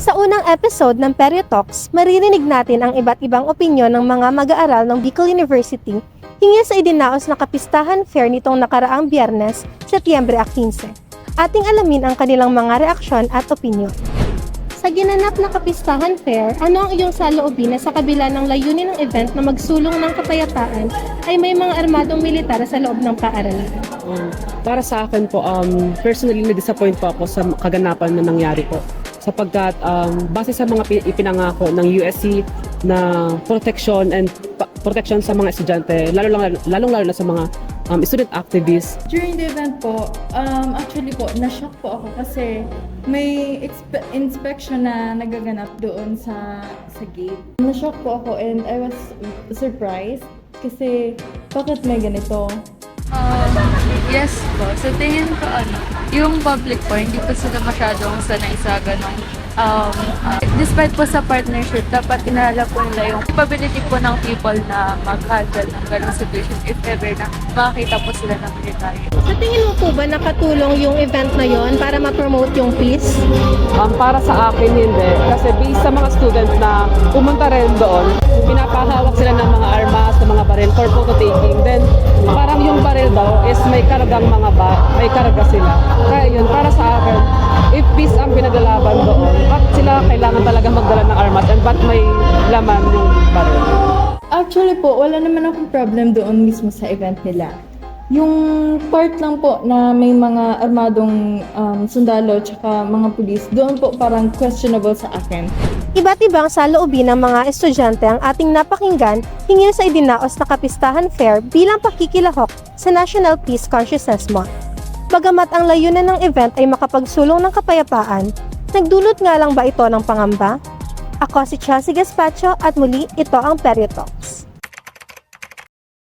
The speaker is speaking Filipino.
Sa unang episode ng Peryo Talks, maririnig natin ang iba't ibang opinyon ng mga mag-aaral ng Bicol University hinggil sa idinaos na kapistahan fair nitong nakaraang Biyernes, Setyembre 15. Ating alamin ang kanilang mga reaksyon at opinyon. Sa ginanap na kapistahan fair, ano ang iyong saloobin na sa kabila ng layunin ng event na magsulong ng kapayapaan ay may mga armadong militar sa loob ng paaralan? Para sa akin po, personally na-disappoint po ako sa kaganapan na nangyari po. Sapagkat base sa mga ipinangako ng USC na protection sa mga estudyante, lalong-lalo na sa mga student activists. During the event po, actually po, na-shock po ako kasi may inspection na nagaganap doon sa gate. Na-shock po ako and I was surprised kasi bakit may ganito? Yes po. Sa tingin ko, yung public po, hindi po sila masyadong sanay sa ganong. Despite po sa partnership, dapat inaalala po nila yung capability po ng people na mag-handle ng ganong situation if ever na makakita po sila ng military. Sa tingin mo po ba nakatulong yung event na yon para ma-promote yung peace? Para sa akin, hindi. Kasi based sa mga students na pumunta rin doon, pinapahawak sila ng mga armas, ng mga baril for photo taking. Then, parang yung baril daw is may karagang may karga sila. Kaya yun, para sa akin, if peace ang pinaglalaban doon, bakit sila kailangan talaga magdala ng armas and ba't may laman yung baril? Actually po, wala naman akong problem doon mismo sa event nila. Yung part lang po na may mga armadong sundalo tsaka mga pulis, doon po parang questionable sa akin. Iba't ibang saloobin ng mga estudyante ang ating napakinggan hinggil sa idinaos na kapistahan fair bilang pakikilahok sa National Peace Consciousness Month. Bagamat ang layunin ng event ay makapagsulong ng kapayapaan, nagdulot nga lang ba ito ng pangamba? Ako si Chelsea Gaspacho at muli ito ang Peryo Talks.